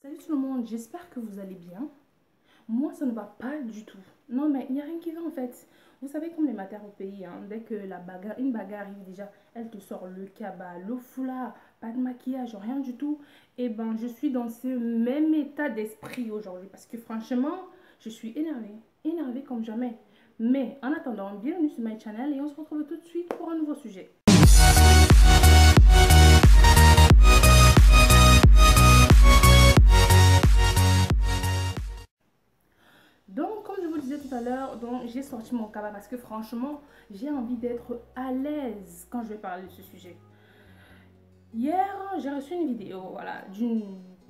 Salut tout le monde, j'espère que vous allez bien. Moi, ça ne va pas du tout. Non, mais il n'y a rien qui va en fait. Vous savez, comme les matières au pays, hein, dès que une bagarre arrive déjà, elle te sort le cabas, le foulard, pas de maquillage, rien du tout. Et ben, je suis dans ce même état d'esprit aujourd'hui parce que franchement, je suis énervée comme jamais. Mais en attendant, bienvenue sur my channel et on se retrouve tout de suite pour un nouveau sujet. Donc, comme je vous le disais tout à l'heure, j'ai sorti mon cabas parce que franchement, j'ai envie d'être à l'aise quand je vais parler de ce sujet. Hier, j'ai reçu une vidéo, voilà, d'une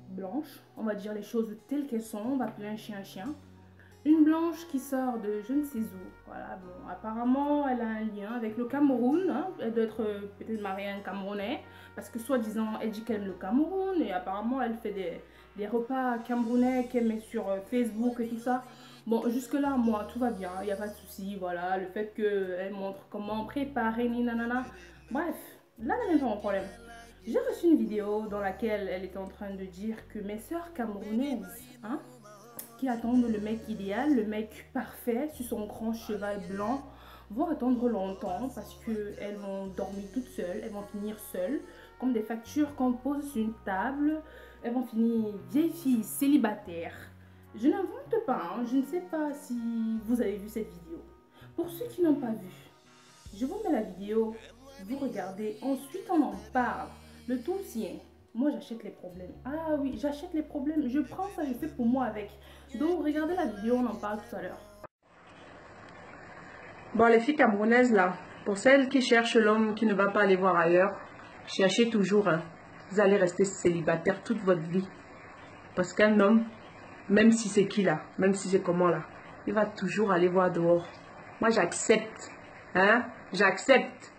blanche, on va dire les choses telles qu'elles sont, on va appeler un chien. Une blanche qui sort de je ne sais où, voilà, bon, apparemment, elle a un lien avec le Cameroun, hein. Elle doit être peut-être mariée à un Camerounais, parce que soi-disant, elle dit qu'elle aime le Cameroun, et apparemment, elle fait des repas camerounais qu'elle met sur Facebook et tout ça. Bon, jusque-là, moi, tout va bien, il n'y a pas de souci, voilà, le fait qu'elle montre comment préparer, ni nanana. Bref, là n'est même pas mon problème. J'ai reçu une vidéo dans laquelle elle était en train de dire que mes sœurs camerounaises, hein, qui attendent le mec idéal, le mec parfait sur son grand cheval blanc, vont attendre longtemps parce qu'elles vont dormir toutes seules, elles vont finir seules, comme des factures qu'on pose sur une table, elles vont finir vieilles filles célibataires. Je n'invente pas, hein, je ne sais pas si vous avez vu cette vidéo. Pour ceux qui n'ont pas vu, je vous mets la vidéo, vous regardez, ensuite on en parle. Le tout sien. Moi, j'achète les problèmes. Ah oui, j'achète les problèmes. Je prends ça, je fais pour moi avec. Donc, regardez la vidéo, on en parle tout à l'heure. Bon, les filles camerounaises, là, pour celles qui cherchent l'homme qui ne va pas aller voir ailleurs, cherchez toujours, hein. Vous allez rester célibataire toute votre vie. Parce qu'un homme, même si c'est qui là, même si c'est comment là, il va toujours aller voir dehors. Moi, j'accepte. Hein? J'accepte.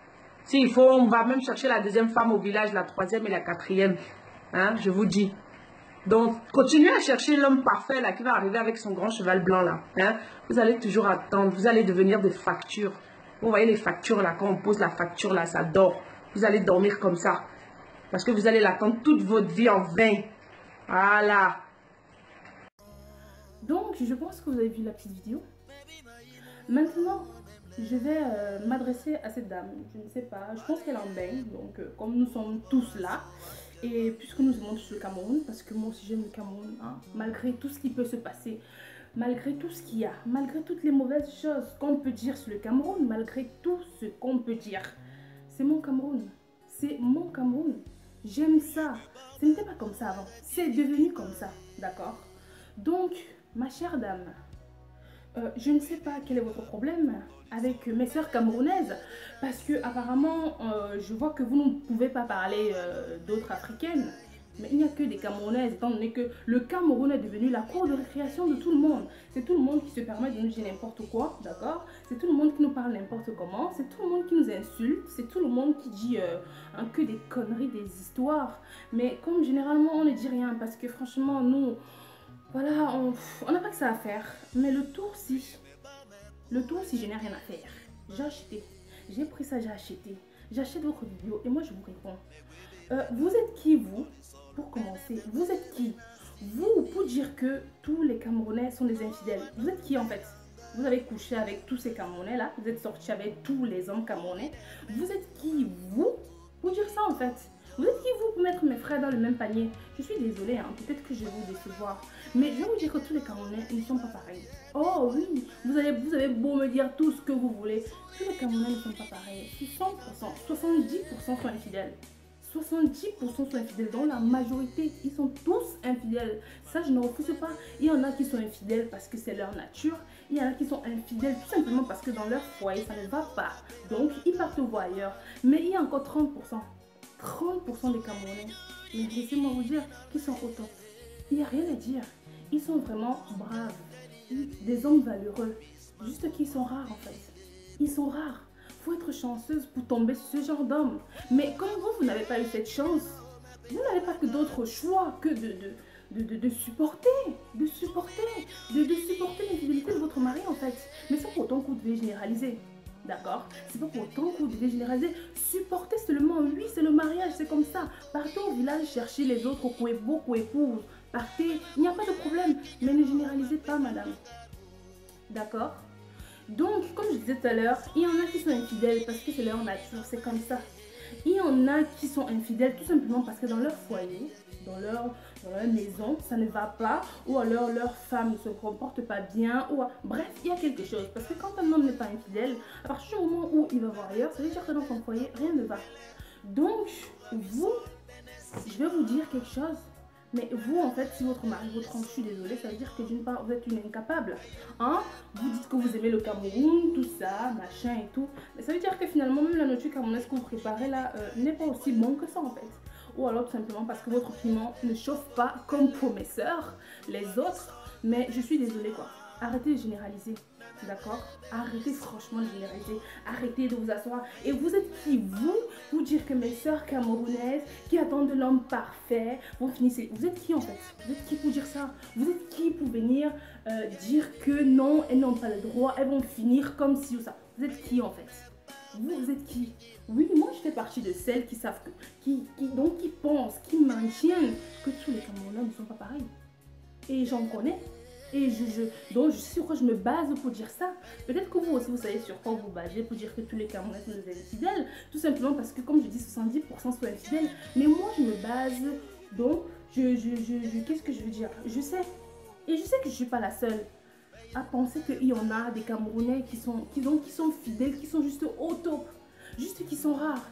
S'il faut, on va même chercher la deuxième femme au village, la troisième et la quatrième. Hein? Je vous dis. Donc, continuez à chercher l'homme parfait là qui va arriver avec son grand cheval blanc là. Hein? Vous allez toujours attendre. Vous allez devenir des factures. Vous voyez les factures là, quand on pose la facture là, ça dort. Vous allez dormir comme ça. Parce que vous allez l'attendre toute votre vie en vain. Voilà. Donc, je pense que vous avez vu la petite vidéo. Maintenant, je vais m'adresser à cette dame. Je ne sais pas, je pense qu'elle en baigne. Donc, comme nous sommes tous là, et puisque nous aimons tous le Cameroun, parce que moi aussi j'aime le Cameroun, hein, malgré tout ce qui peut se passer, malgré tout ce qu'il y a, malgré toutes les mauvaises choses qu'on peut dire sur le Cameroun, malgré tout ce qu'on peut dire, c'est mon Cameroun. C'est mon Cameroun. J'aime ça. Ce n'était pas comme ça avant. C'est devenu comme ça, d'accord? Donc, ma chère dame, je ne sais pas quel est votre problème avec mes sœurs camerounaises parce que apparemment je vois que vous ne pouvez pas parler d'autres africaines, mais il n'y a que des camerounaises étant donné que le Cameroun est devenu la cour de récréation de tout le monde. C'est tout le monde qui se permet de nous dire n'importe quoi, d'accord? C'est tout le monde qui nous parle n'importe comment, c'est tout le monde qui nous insulte, c'est tout le monde qui dit que des conneries, des histoires. Mais comme généralement on ne dit rien parce que franchement nous... Voilà, on n'a pas que ça à faire. Mais le tour, si je n'ai rien à faire. J'ai acheté. J'ai pris ça, j'ai acheté. J'achète votre vidéo et moi, je vous réponds. Vous êtes qui, vous? Pour commencer, vous êtes qui? Vous, pour dire que tous les Camerounais sont des infidèles. Vous êtes qui, en fait? Vous avez couché avec tous ces Camerounais-là. Vous êtes sorti avec tous les hommes camerounais. Vous êtes qui, vous? Pour dire ça, en fait. Vous êtes qui, vous, pour mettre mes frères dans le même panier? Je suis désolée, hein, peut-être que je vais vous décevoir. Mais je vais vous dire que tous les Camerounais ne sont pas pareils. Oh oui, vous avez beau me dire tout ce que vous voulez. Tous les Camerounais ne sont pas pareils. 100%, 70% sont infidèles. 70% sont infidèles. Dans la majorité, ils sont tous infidèles. Ça, je ne refuse pas. Il y en a qui sont infidèles parce que c'est leur nature. Il y en a qui sont infidèles tout simplement parce que dans leur foyer, ça ne va pas. Donc, ils partent voir ailleurs. Mais il y a encore 30%. 30% des Camerounais, mais laissez-moi vous dire qu'ils sont autant. Il n'y a rien à dire. Ils sont vraiment braves. Des hommes valeureux. Juste qu'ils sont rares en fait. Ils sont rares. Il faut être chanceuse pour tomber sur ce genre d'homme. Mais comme vous n'avez pas eu cette chance, vous n'avez pas que d'autres choix que de supporter l'infidélité de votre mari en fait. Mais c'est pour autant que vous devez généraliser. D'accord? C'est pas pour autant que vous devez généraliser. Supportez seulement. Oui, c'est le mariage, c'est comme ça. Partez au village chercher les autres couébos, couépouses. partez, il n'y a pas de problème. Mais ne généralisez pas, madame. D'accord? Donc, comme je disais tout à l'heure, il y en a qui sont infidèles parce que c'est leur nature, c'est comme ça. Il y en a qui sont infidèles tout simplement parce que dans leur foyer, dans leur maison, ça ne va pas, ou alors leur femme ne se comporte pas bien, ou bref, il y a quelque chose. Parce que quand un homme n'est pas infidèle, à partir du moment où il va voir ailleurs, ça veut dire que dans son foyer, rien ne va. Donc, vous, je vais vous dire quelque chose. Mais vous, en fait, si votre mari vous trompe, je suis désolée, ça veut dire que d'une part, vous êtes une incapable. Hein? Vous dites que vous aimez le Cameroun, tout ça, machin et tout. Mais ça veut dire que finalement, même la nourriture camerounaise que vous préparez là n'est pas aussi bon que ça, en fait. Ou alors tout simplement parce que votre piment ne chauffe pas comme pour mes sœurs, les autres. Mais je suis désolée, quoi. Arrêtez de généraliser. D'accord? Arrêtez franchement de généraliser. Arrêtez de vous asseoir. Et vous êtes qui, vous dire que mes sœurs camerounaises qui attendent l'homme parfait vont finir. Vous êtes qui en fait? Vous êtes qui pour dire ça? Vous êtes qui pour venir dire que non, elles n'ont pas le droit, elles vont finir comme ci ou ça? Vous êtes qui en fait? Vous êtes qui? Oui, moi je fais partie de celles qui savent que, qui pensent, qui maintiennent que tous les Camerounais ne sont pas pareils. Et j'en connais. Et donc je sais sur quoi je me base pour dire ça. Peut-être que vous aussi vous savez sur quoi vous basez pour dire que tous les Camerounais sont des infidèles. Tout simplement parce que comme je dis 70% sont infidèles. Mais moi je me base donc qu'est-ce que je veux dire? Je sais. Et je sais que je ne suis pas la seule à penser qu'il y en a des Camerounais qui sont fidèles, qui sont juste au top. Juste qui sont rares.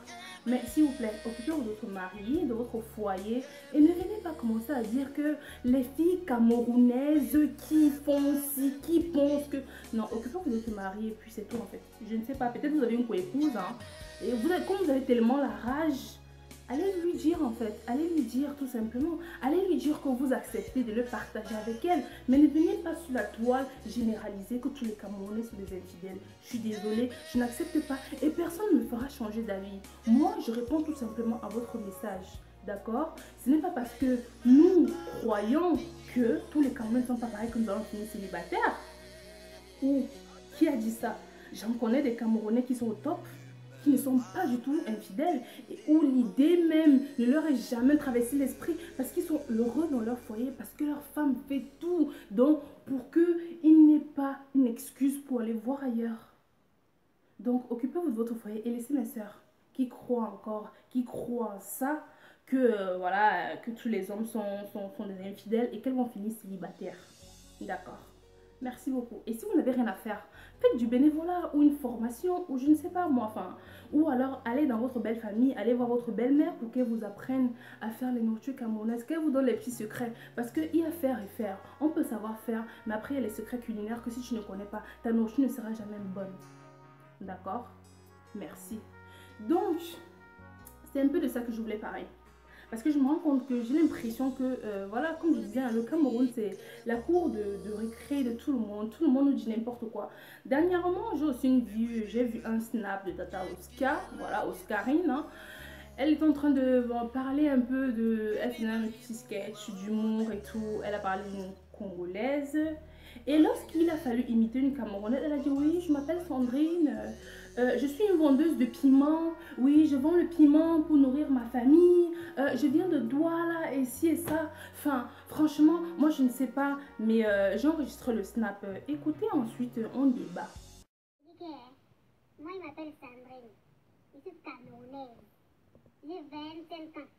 Mais s'il vous plaît, occupez-vous de votre mari, de votre foyer et ne venez pas commencer à dire que les filles camerounaises qui font ci, qui pensent que... Non, occupez-vous de votre mari et puis c'est tout en fait. Je ne sais pas, peut-être vous avez une co-épouse, hein, et comme vous avez tellement la rage, allez lui dire en fait, allez lui dire tout simplement, allez lui dire que vous acceptez de le partager avec elle, mais ne venez pas sur la toile généraliser que tous les Camerounais sont des infidèles. Je suis désolée, je n'accepte pas et personne ne me fera changer d'avis. Moi, je réponds tout simplement à votre message, d'accord? Ce n'est pas parce que nous croyons que tous les Camerounais ne sont pas pareils que nous allons finir célibataires. Ou qui a dit ça? J'en connais des Camerounais qui sont au top, qui ne sont pas du tout infidèles et où l'idée même ne leur est jamais traversé l'esprit parce qu'ils sont heureux dans leur foyer, parce que leur femme fait tout donc pour qu'il n'ait pas une excuse pour aller voir ailleurs. Donc occupez-vous de votre foyer et laissez mes soeurs qui croient encore, qui croient en ça, que voilà, que tous les hommes sont des infidèles et qu'elles vont finir célibataires. D'accord? Merci beaucoup. Et si vous n'avez rien à faire, faites du bénévolat ou une formation ou je ne sais pas moi, enfin, ou alors allez dans votre belle famille, allez voir votre belle-mère pour qu'elle vous apprenne à faire les nourritures camerounaises, qu'elle vous donne les petits secrets. Parce qu'il y a faire et faire. On peut savoir faire, mais après il y a les secrets culinaires que si tu ne connais pas, ta nourriture ne sera jamais bonne. D'accord? Merci. Donc, c'est un peu de ça que je voulais parler. Parce que je me rends compte que j'ai l'impression que, voilà, comme je disais, le Cameroun, c'est la cour de récré de tout le monde. Tout le monde nous dit n'importe quoi. Dernièrement, j'ai vu un snap de Tata Oscar, voilà, Oscarine. Hein. Elle est en train de parler un peu de... Elle faisait un petit sketch d'humour et tout. Elle a parlé d'une Congolaise. Et lorsqu'il a fallu imiter une Camerounaise, elle a dit oui, je m'appelle Sandrine, je suis une vendeuse de piment, oui, je vends le piment pour nourrir ma famille, je viens de Douala et ci et ça. Enfin, franchement, moi je ne sais pas, mais j'enregistre le snap. Écoutez, ensuite on débat. Moi, il m'appelle Sandrine, je suis camerounaise, j'ai 25 ans.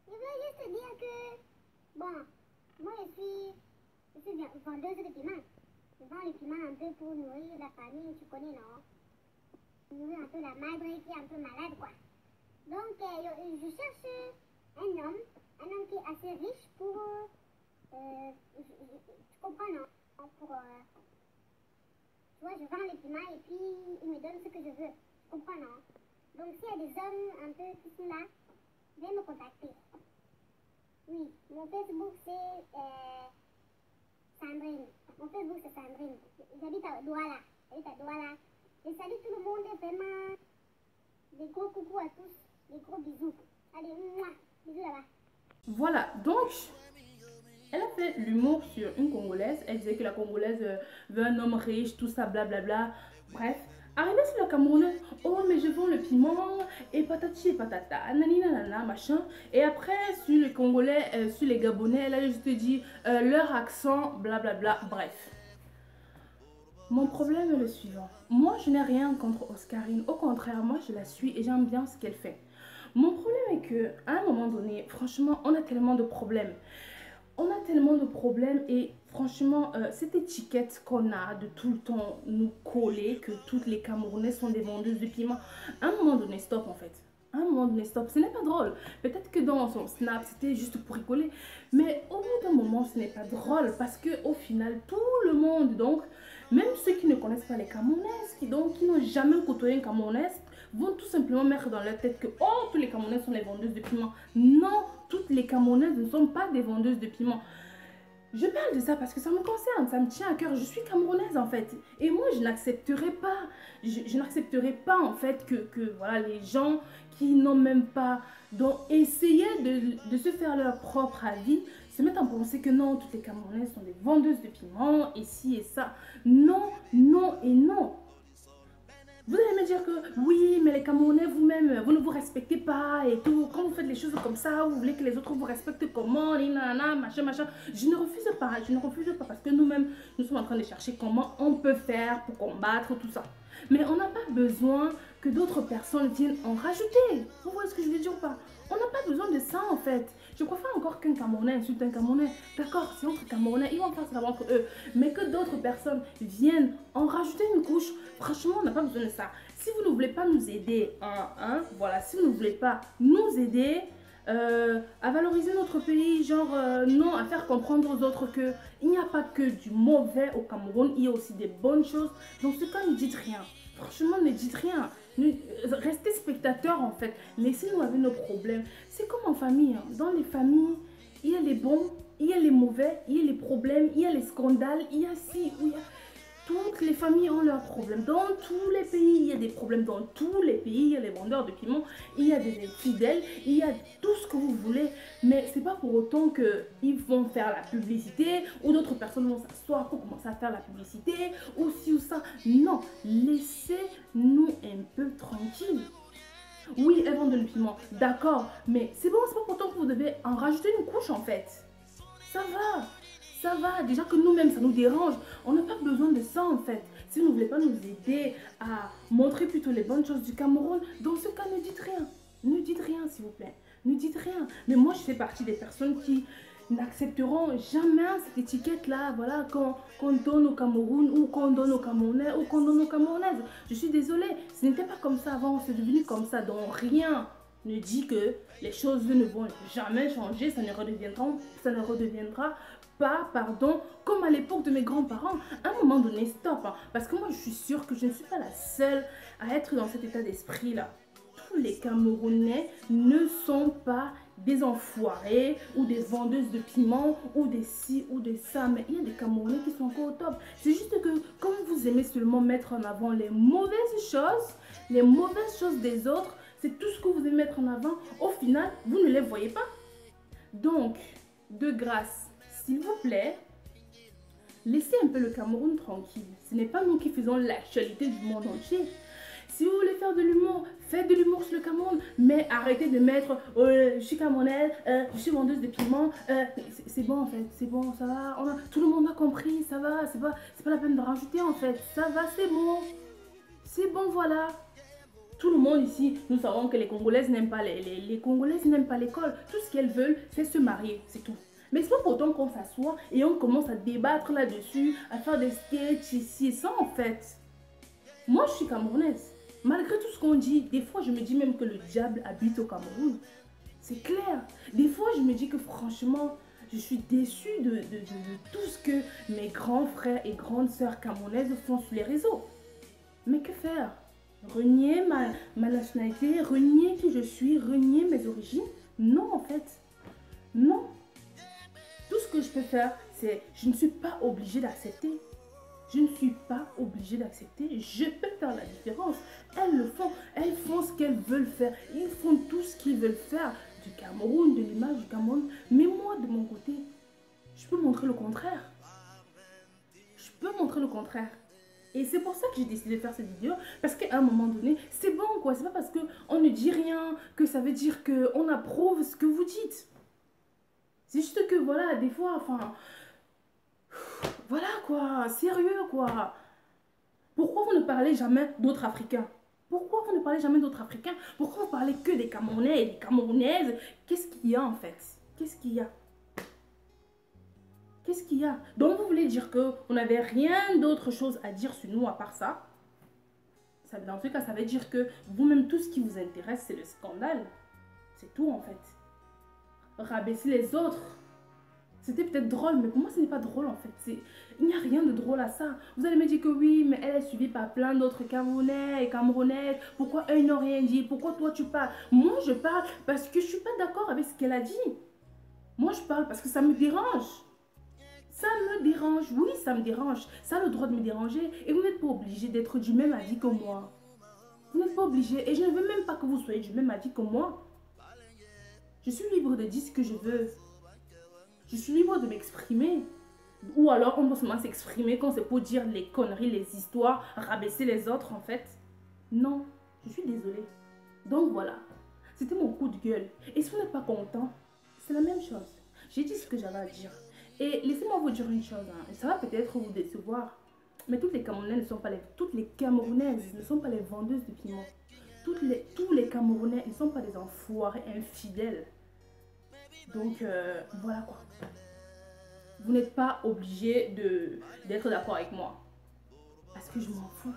Je veux juste dire que, bon, moi je suis vendeuse de piment. Je vends les piments un peu pour nourrir la famille, tu connais, non? Nourrir un peu la madre qui est un peu malade, quoi. Donc, je cherche un homme qui est assez riche pour... tu comprends, non? Pour... tu vois, je vends les piments et puis il me donne ce que je veux. Tu comprends, non? Donc, s'il y a des hommes un peu qui sont là, viens me contacter. Oui, mon Facebook c'est... Sandrine. Mon Facebook c'est Sandrine. J'habite à Douala. Je salue tout le monde, vraiment. Des gros coucou à tous. Des gros bisous. Allez, mouah, bisous là-bas. Voilà, donc, elle a fait l'humour sur une Congolaise. Elle disait que la Congolaise veut un homme riche, tout ça, blablabla. Bref, Arrivé sur le Camerounais, oh mais je vends le piment et patati et patata, nanina nana, machin. Et après, sur les Congolais, sur les Gabonais, là je te dis leur accent, blablabla, bref. Mon problème est le suivant. Moi, je n'ai rien contre Oscarine. Au contraire, moi, je la suis et j'aime bien ce qu'elle fait. Mon problème est que, à un moment donné, franchement, on a tellement de problèmes. On a tellement de problèmes et franchement, cette étiquette qu'on a de tout le temps nous coller que toutes les Camerounais sont des vendeuses de piment, à un moment donné, stop en fait. À un moment donné, stop. Ce n'est pas drôle. Peut-être que dans son snap, c'était juste pour rigoler. Mais au bout d'un moment, ce n'est pas drôle parce que au final, tout le monde, donc, même ceux qui ne connaissent pas les Camerounaises, qui n'ont jamais côtoyé une Camerounaise, vont tout simplement mettre dans leur tête que oh, tous les Camerounais sont les vendeuses de piment. Non, toutes les Camerounaises ne sont pas des vendeuses de piment. Je parle de ça parce que ça me concerne, ça me tient à cœur. Je suis camerounaise en fait. Et moi, je n'accepterai pas, je n'accepterai pas en fait que voilà, les gens qui n'ont même pas donc, essayé de se faire leur propre avis se mettent à penser que non, toutes les Camerounaises sont des vendeuses de piment et ci et ça. Non, non et non. Vous allez me dire que oui, mais les Camerounais, vous-même, vous ne vous respectez pas et tout. Quand vous faites les choses comme ça, vous voulez que les autres vous respectent comment, nanana, machin, machin. Je ne refuse pas parce que nous-mêmes, nous sommes en train de chercher comment on peut faire pour combattre tout ça. Mais on n'a pas besoin que d'autres personnes viennent en rajouter. Vous voyez ce que je veux dire ou pas? On n'a pas besoin de ça en fait. Je préfère encore qu'un Camerounais insulte un Camerounais. D'accord, c'est entre Camerounais, ils vont faire ça entre eux. Mais que d'autres personnes viennent en rajouter une couche, franchement, on n'a pas besoin de ça. Si vous ne voulez pas nous aider, voilà, si vous ne voulez pas nous aider à valoriser notre pays, genre non, à faire comprendre aux autres que il n'y a pas que du mauvais au Cameroun, il y a aussi des bonnes choses. Dans ce cas, ne dites rien. Franchement, ne dites rien. Restez spectateurs en fait. Laissez-nous avec nos problèmes. C'est comme en famille. Hein. Dans les familles, il y a les bons, il y a les mauvais, il y a les problèmes, il y a les scandales, il y a ci, il y a... Toutes les familles ont leurs problèmes. Dans tous les pays, il y a des problèmes. Dans tous les pays, il y a les vendeurs de piment, il y a des infidèles, il y a tout ce que vous voulez. Mais c'est pas pour autant qu'ils vont faire la publicité ou d'autres personnes vont s'asseoir pour commencer à faire la publicité ou ci ou ça. Non, laissez-nous un peu tranquilles. Oui, elles vendent le piment, d'accord. Mais c'est bon, c'est pas pour autant que vous devez en rajouter une couche en fait. Ça va. Ça va, déjà que nous-mêmes, ça nous dérange. On n'a pas besoin de ça, en fait. Si vous ne voulez pas nous aider à montrer plutôt les bonnes choses du Cameroun, dans ce cas, ne dites rien. Ne dites rien, s'il vous plaît. Ne dites rien. Mais moi, je fais partie des personnes qui n'accepteront jamais cette étiquette-là, voilà, qu'on donne au Cameroun, ou qu'on donne aux Camerounais, ou qu'on donne aux Camerounaises. Je suis désolée, ce n'était pas comme ça avant, c'est devenu comme ça, donc rien ne dit que les choses ne vont jamais changer, ça ne redeviendra pas, pardon, comme à l'époque de mes grands-parents. À un moment donné, stop, hein, parce que moi, je suis sûre que je ne suis pas la seule à être dans cet état d'esprit-là. Tous les Camerounais ne sont pas des enfoirés ou des vendeuses de piment ou des ci ou des ça, mais il y a des Camerounais qui sont encore au top. C'est juste que comme vous aimez seulement mettre en avant les mauvaises choses des autres, c'est tout ce que vous aimez mettre en avant, au final, vous ne les voyez pas. Donc, de grâce, s'il vous plaît, laissez un peu le Cameroun tranquille. Ce n'est pas nous qui faisons l'actualité du monde entier. Si vous voulez faire de l'humour, faites de l'humour sur le Cameroun, mais arrêtez de mettre je suis camerounaise, je suis vendeuse de piment. C'est bon en fait, c'est bon, ça va. Tout le monde a compris, ça va, c'est pas la peine de rajouter en fait. Ça va, c'est bon. C'est bon, voilà. Tout le monde ici, nous savons que les Congolaises n'aiment pas les Congolaises n'aiment pas l'école. Tout ce qu'elles veulent, c'est se marier, c'est tout. Mais c'est pas pour autant qu'on s'assoit et on commence à débattre là-dessus, à faire des sketchs ici et ça en fait. Moi, je suis camerounaise. Malgré tout ce qu'on dit, des fois, je me dis même que le diable habite au Cameroun. C'est clair. Des fois, je me dis que franchement, je suis déçue de tout ce que mes grands frères et grandes sœurs camerounaises font sur les réseaux. Mais que faire? Renier ma nationalité, renier qui je suis, renier mes origines? Non, en fait. Non. Tout ce que je peux faire, c'est... Je ne suis pas obligée d'accepter. Je ne suis pas obligée d'accepter. Je peux faire la différence. Elles le font. Elles font ce qu'elles veulent faire. Ils font tout ce qu'ils veulent faire. Du Cameroun, de l'image du Cameroun. Mais moi, de mon côté, je peux montrer le contraire. Je peux montrer le contraire. Et c'est pour ça que j'ai décidé de faire cette vidéo. Parce qu'à un moment donné, c'est bon quoi. C'est pas parce qu'on ne dit rien que ça veut dire qu'on approuve ce que vous dites. C'est juste que voilà, des fois, enfin... Voilà quoi, sérieux quoi. Pourquoi vous ne parlez jamais d'autres Africains? Pourquoi vous ne parlez jamais d'autres Africains? Pourquoi vous parlez que des Camerounais et des Camerounaises? Qu'est-ce qu'il y a en fait? Qu'est-ce qu'il y a? Qu'est-ce qu'il y a? Donc vous voulez dire que vous n'avez rien d'autre chose à dire sur nous à part ça? Dans ce cas, ça veut dire que vous-même, tout ce qui vous intéresse, c'est le scandale. C'est tout en fait. Rabaisser les autres. C'était peut-être drôle, mais pour moi, ce n'est pas drôle en fait. Il n'y a rien de drôle à ça. Vous allez me dire que oui, mais elle est suivie par plein d'autres Camerounais et Camerounaises. Pourquoi eux n'ont rien dit? Pourquoi toi tu parles? Moi, je parle parce que je ne suis pas d'accord avec ce qu'elle a dit. Moi, je parle parce que ça me dérange. Ça me dérange, oui, ça me dérange. Ça a le droit de me déranger. Et vous n'êtes pas obligé d'être du même avis que moi. Vous n'êtes pas obligé. Et je ne veux même pas que vous soyez du même avis que moi. Je suis libre de dire ce que je veux. Je suis libre de m'exprimer. Ou alors on doit seulement s'exprimer quand c'est pour dire les conneries, les histoires, rabaisser les autres en fait. Non, je suis désolée. Donc voilà, c'était mon coup de gueule. Et si vous n'êtes pas content, c'est la même chose. J'ai dit ce que j'avais à dire. Et laissez-moi vous dire une chose, hein. Ça va peut-être vous décevoir. Mais toutes les Camerounaises ne sont pas toutes les Camerounaises ne sont pas les vendeuses de piment. Tous les Camerounais ne sont pas des enfoirés infidèles. Donc voilà quoi. Vous n'êtes pas obligé d'être d'accord avec moi. Parce que je m'en fous.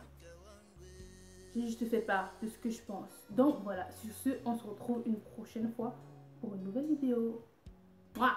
J'ai juste fait part de ce que je pense. Donc voilà, sur ce, on se retrouve une prochaine fois pour une nouvelle vidéo. Mouah.